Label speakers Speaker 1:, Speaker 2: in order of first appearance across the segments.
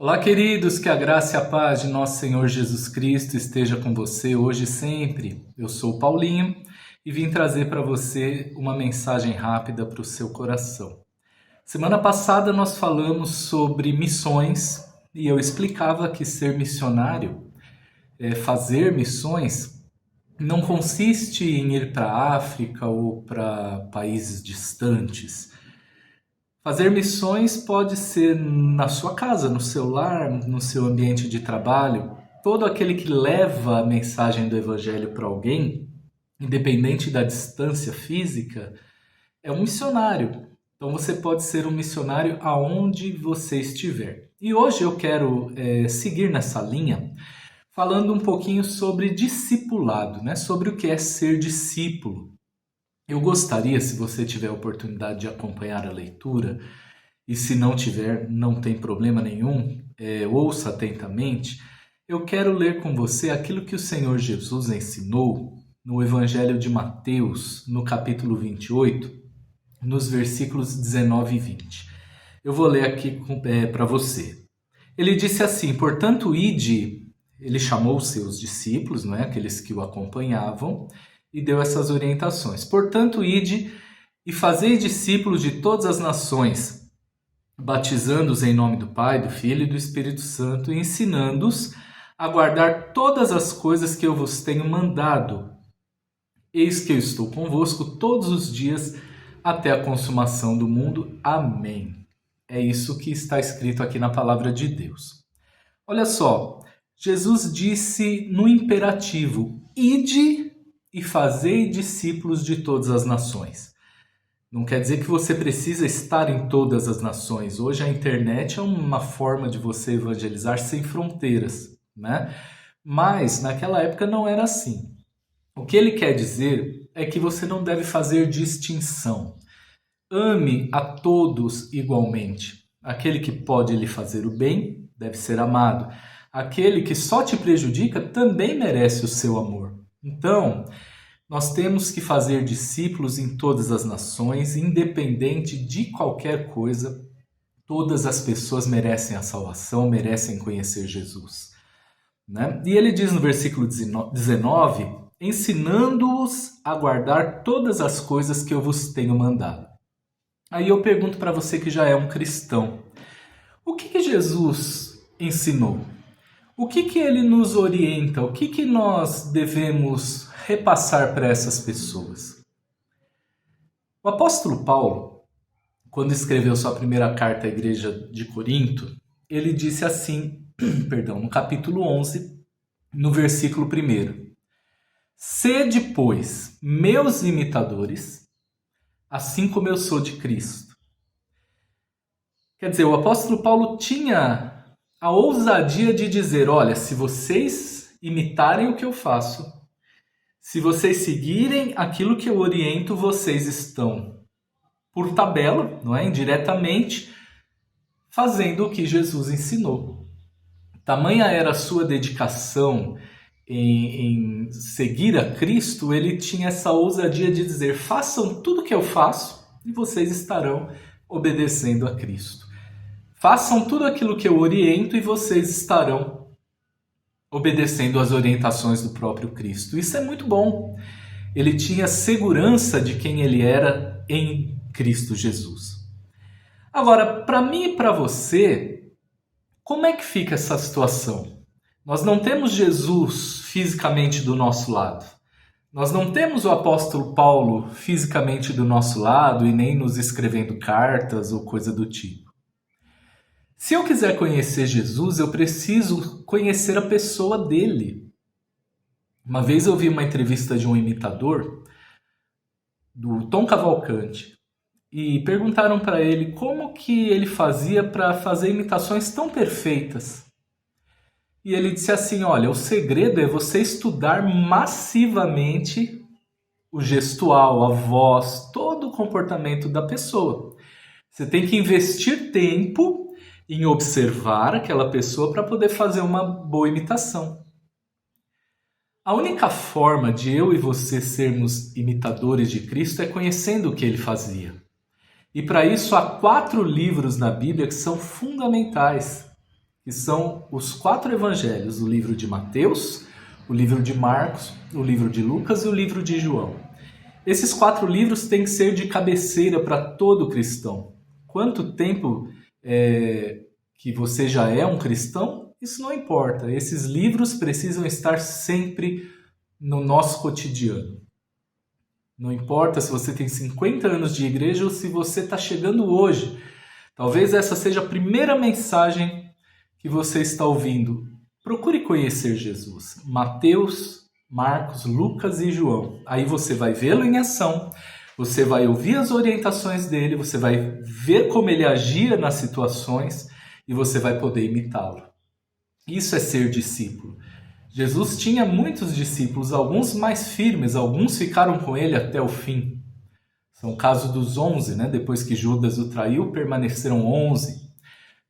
Speaker 1: Olá, queridos, que a graça e a paz de nosso Senhor Jesus Cristo esteja com você hoje e sempre. Eu sou o Paulinho e vim trazer para você uma mensagem rápida para o seu coração. Semana passada nós falamos sobre missões e eu explicava que ser missionário, fazer missões, não consiste em ir para a África ou para países distantes. Fazer missões pode ser na sua casa, no seu lar, no seu ambiente de trabalho. Todo aquele que leva a mensagem do Evangelho para alguém, independente da distância física, é um missionário. Então você pode ser um missionário aonde você estiver. E hoje eu quero seguir nessa linha, falando um pouquinho sobre discipulado, né? Sobre o que é ser discípulo. Eu gostaria, se você tiver a oportunidade de acompanhar a leitura, e se não tiver, não tem problema nenhum, ouça atentamente. Eu quero ler com você aquilo que o Senhor Jesus ensinou no Evangelho de Mateus, no capítulo 28, nos versículos 19 e 20. Eu vou ler aqui para você. Ele disse assim: portanto, ide, ele chamou os seus discípulos, não é? Aqueles que o acompanhavam, e deu essas orientações. Portanto, ide e fazei discípulos de todas as nações, batizando-os em nome do Pai, do Filho e do Espírito Santo, e ensinando-os a guardar todas as coisas que eu vos tenho mandado. Eis que eu estou convosco todos os dias até a consumação do mundo. Amém. É isso que está escrito aqui na palavra de Deus. Olha só, Jesus disse no imperativo: ide e fazei discípulos de todas as nações. Não quer dizer que você precisa estar em todas as nações. Hoje a internet é uma forma de você evangelizar sem fronteiras, né? Mas naquela época não era assim. O que ele quer dizer é que você não deve fazer distinção. Ame a todos igualmente. Aquele que pode lhe fazer o bem deve ser amado. Aquele que só te prejudica também merece o seu amor. Então, nós temos que fazer discípulos em todas as nações, independente de qualquer coisa. Todas as pessoas merecem a salvação, merecem conhecer Jesus, né? E ele diz no versículo 19, ensinando-os a guardar todas as coisas que eu vos tenho mandado. Aí eu pergunto para você que já é um cristão, o que Jesus ensinou? O que ele nos orienta? O que nós devemos repassar para essas pessoas? O apóstolo Paulo, quando escreveu sua primeira carta à igreja de Corinto, ele disse assim, no capítulo 11, no versículo 1: sede, pois, meus imitadores, assim como eu sou de Cristo. Quer dizer, o apóstolo Paulo tinha a ousadia de dizer: olha, se vocês imitarem o que eu faço, se vocês seguirem aquilo que eu oriento, vocês estão, por tabela, não é? Indiretamente, fazendo o que Jesus ensinou. Tamanha era a sua dedicação em seguir a Cristo, ele tinha essa ousadia de dizer: façam tudo o que eu faço e vocês estarão obedecendo a Cristo. Façam tudo aquilo que eu oriento e vocês estarão obedecendo às orientações do próprio Cristo. Isso é muito bom. Ele tinha segurança de quem ele era em Cristo Jesus. Agora, para mim e para você, como é que fica essa situação? Nós não temos Jesus fisicamente do nosso lado. Nós não temos o apóstolo Paulo fisicamente do nosso lado e nem nos escrevendo cartas ou coisa do tipo. Se eu quiser conhecer Jesus, eu preciso conhecer a pessoa dele. Uma vez eu vi uma entrevista de um imitador, do Tom Cavalcante, e perguntaram para ele como que ele fazia para fazer imitações tão perfeitas. E ele disse assim: olha, o segredo é você estudar massivamente o gestual, a voz, todo o comportamento da pessoa. Você tem que investir tempo em observar aquela pessoa para poder fazer uma boa imitação. A única forma de eu e você sermos imitadores de Cristo é conhecendo o que ele fazia. E para isso há 4 livros na Bíblia que são fundamentais, que que são os 4 evangelhos, o livro de Mateus, o livro de Marcos, o livro de Lucas e o livro de João. Esses 4 livros têm que ser de cabeceira para todo cristão. Quanto tempo que você já é um cristão, isso não importa. Esses livros precisam estar sempre no nosso cotidiano. Não importa se você tem 50 anos de igreja ou se você está chegando hoje. Talvez essa seja a primeira mensagem que você está ouvindo. Procure conhecer Jesus. Mateus, Marcos, Lucas e João. Aí você vai vê-lo em ação, você vai ouvir as orientações dele, você vai ver como ele agia nas situações e você vai poder imitá-lo. Isso é ser discípulo. Jesus tinha muitos discípulos, alguns mais firmes, alguns ficaram com ele até o fim. São o caso dos 11, né? Depois que Judas o traiu, permaneceram 11.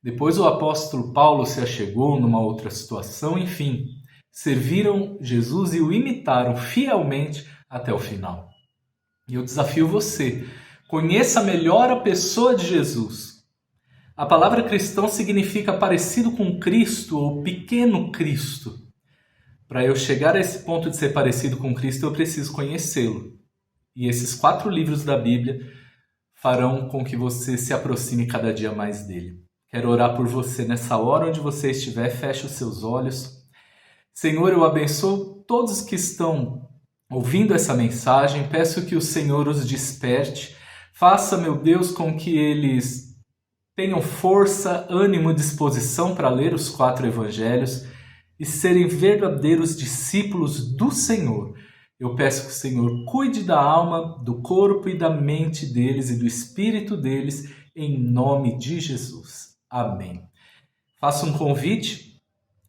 Speaker 1: Depois o apóstolo Paulo se achegou numa outra situação, enfim, serviram Jesus e o imitaram fielmente até o final. E eu desafio você, conheça melhor a pessoa de Jesus. A palavra cristão significa parecido com Cristo ou pequeno Cristo. Para eu chegar a esse ponto de ser parecido com Cristo, eu preciso conhecê-lo. E esses 4 livros da Bíblia farão com que você se aproxime cada dia mais dele. Quero orar por você nessa hora onde você estiver, feche os seus olhos. Senhor, eu abençoo todos que estão ouvindo essa mensagem, peço que o Senhor os desperte, faça, meu Deus, com que eles tenham força, ânimo e disposição para ler os 4 evangelhos e serem verdadeiros discípulos do Senhor. Eu peço que o Senhor cuide da alma, do corpo e da mente deles e do espírito deles, em nome de Jesus. Amém. Faço um convite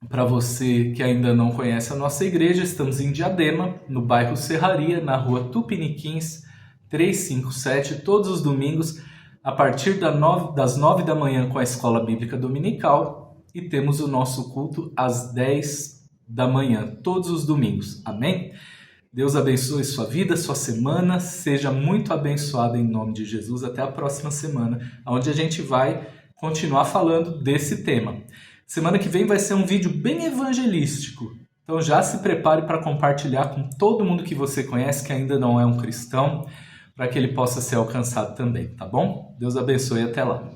Speaker 1: para você que ainda não conhece a nossa igreja. Estamos em Diadema, no bairro Serraria, na rua Tupiniquins, 357, todos os domingos, a partir das 9 da manhã com a Escola Bíblica Dominical. E temos o nosso culto às 10 da manhã, todos os domingos. Amém? Deus abençoe sua vida, sua semana. Seja muito abençoado em nome de Jesus. Até a próxima semana, onde a gente vai continuar falando desse tema. Semana que vem vai ser um vídeo bem evangelístico. Então já se prepare para compartilhar com todo mundo que você conhece que ainda não é um cristão, para que ele possa ser alcançado também, tá bom? Deus abençoe e até lá.